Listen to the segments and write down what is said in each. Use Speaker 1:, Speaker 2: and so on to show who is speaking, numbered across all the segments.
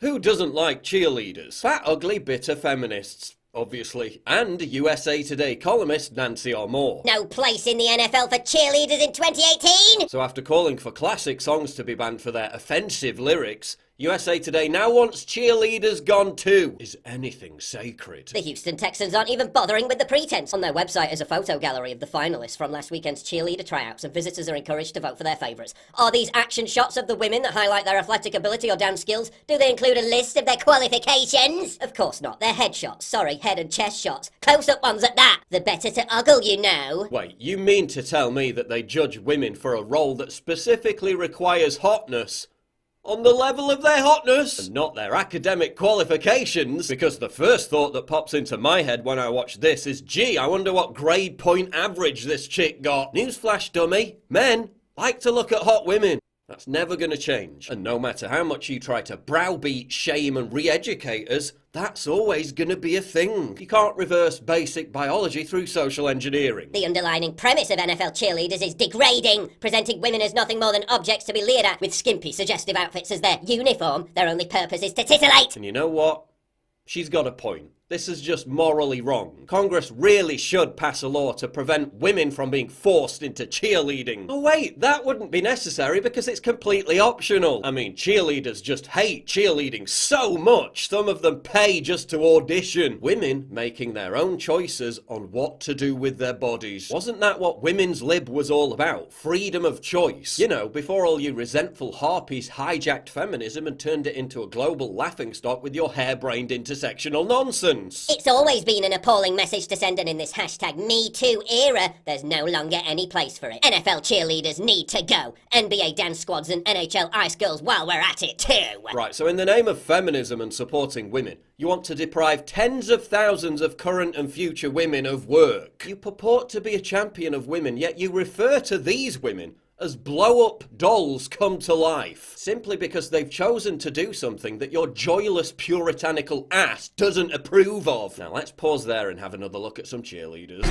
Speaker 1: Who doesn't like cheerleaders? Fat, ugly, bitter feminists, obviously, and USA Today columnist Nancy Moore.
Speaker 2: No place in the NFL for cheerleaders in 2018!
Speaker 1: So after calling for classic songs to be banned for their offensive lyrics, USA Today now wants cheerleaders gone too. Is anything sacred?
Speaker 2: The Houston Texans aren't even bothering with the pretense. On their website is a photo gallery of the finalists from last weekend's cheerleader tryouts, and visitors are encouraged to vote for their favourites. Are these action shots of the women that highlight their athletic ability or dance skills? Do they include a list of their qualifications? Of course not. They're headshots. Sorry, head and chest shots. Close-up ones at that. The better to ogle, you know.
Speaker 1: Wait, you mean to tell me that they judge women for a role that specifically requires hotness on the level of their hotness, and not their academic qualifications? Because the first thought that pops into my head when I watch this is, gee, I wonder what grade point average this chick got. Newsflash, dummy. Men like to look at hot women. That's never gonna change. And no matter how much you try to browbeat, shame and re-educate us, that's always gonna be a thing. You can't reverse basic biology through social engineering.
Speaker 2: The underlining premise of NFL cheerleaders is degrading, presenting women as nothing more than objects to be leered at, with skimpy, suggestive outfits as their uniform. Their only purpose is to titillate.
Speaker 1: And you know what? She's got a point. This is just morally wrong. Congress really should pass a law to prevent women from being forced into cheerleading. Oh wait, that wouldn't be necessary because it's completely optional. I mean, cheerleaders just hate cheerleading so much, some of them pay just to audition. Women making their own choices on what to do with their bodies. Wasn't that what Women's Lib was all about? Freedom of choice. You know, before all you resentful harpies hijacked feminism and turned it into a global laughingstock with your harebrained intersectional nonsense.
Speaker 2: It's always been an appalling message to send, and in this hashtag #MeToo era, there's no longer any place for it. NFL cheerleaders need to go. NBA dance squads and NHL ice girls while we're at it too.
Speaker 1: Right, so in the name of feminism and supporting women, you want to deprive tens of thousands of current and future women of work. You purport to be a champion of women, yet you refer to these women as blow-up dolls come to life, simply because they've chosen to do something that your joyless puritanical ass doesn't approve of. Now let's pause there and have another look at some cheerleaders.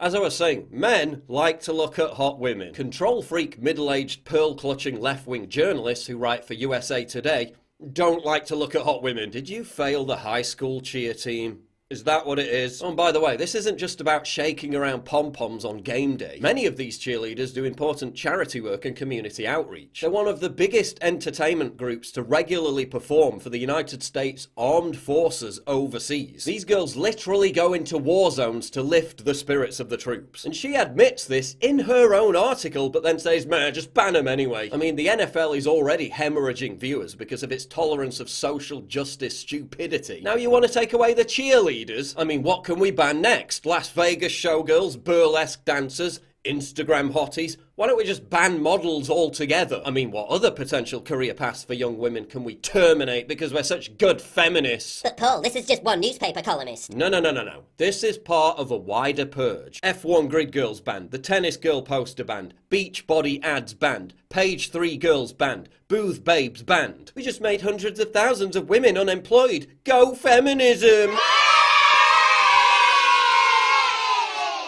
Speaker 1: As I was saying, men like to look at hot women. Control-freak, middle-aged, pearl-clutching left-wing journalists who write for USA Today don't like to look at hot women. Did you fail the high school cheer team? Is that what it is? Oh, and by the way, this isn't just about shaking around pom-poms on game day. Many of these cheerleaders do important charity work and community outreach. They're one of the biggest entertainment groups to regularly perform for the United States Armed Forces overseas. These girls literally go into war zones to lift the spirits of the troops. And she admits this in her own article, but then says, man, just ban them anyway. I mean, the NFL is already hemorrhaging viewers because of its tolerance of social justice stupidity. Now you want to take away the cheerleaders? I mean, what can we ban next? Las Vegas showgirls, burlesque dancers, Instagram hotties? Why don't we just ban models altogether? I mean, what other potential career paths for young women can we terminate because we're such good feminists?
Speaker 2: But Paul, this is just one newspaper columnist.
Speaker 1: No. This is part of a wider purge. F1 grid girls banned, the tennis girl poster banned, beach body ads banned, page 3 girls banned, booth babes banned. We just made hundreds of thousands of women unemployed. Go feminism!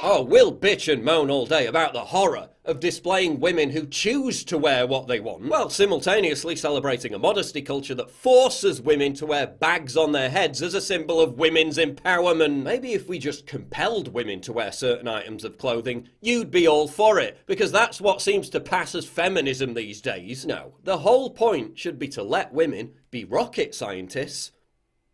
Speaker 1: Oh, we'll bitch and moan all day about the horror of displaying women who choose to wear what they want, while simultaneously celebrating a modesty culture that forces women to wear bags on their heads as a symbol of women's empowerment. Maybe if we just compelled women to wear certain items of clothing, you'd be all for it, because that's what seems to pass as feminism these days. No, the whole point should be to let women be rocket scientists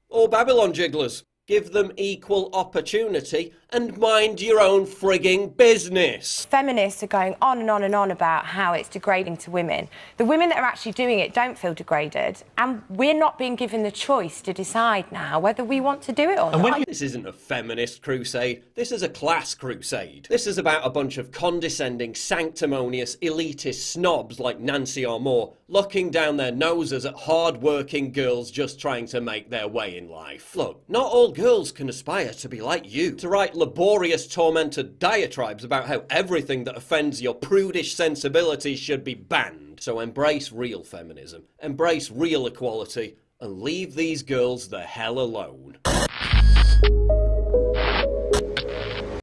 Speaker 1: or Babylon jigglers. Give them equal opportunity and mind your own frigging business.
Speaker 3: Feminists are going on and on and on about how it's degrading to women. The women that are actually doing it don't feel degraded, and we're not being given the choice to decide now whether we want to do it or not.
Speaker 1: This isn't a feminist crusade, this is a class crusade. This is about a bunch of condescending, sanctimonious, elitist snobs like Nancy Moore looking down their noses at hard-working girls just trying to make their way in life. Look, not all girls can aspire to be like you, to write laborious, tormented diatribes about how everything that offends your prudish sensibilities should be banned. So embrace real feminism, embrace real equality, and leave these girls the hell alone.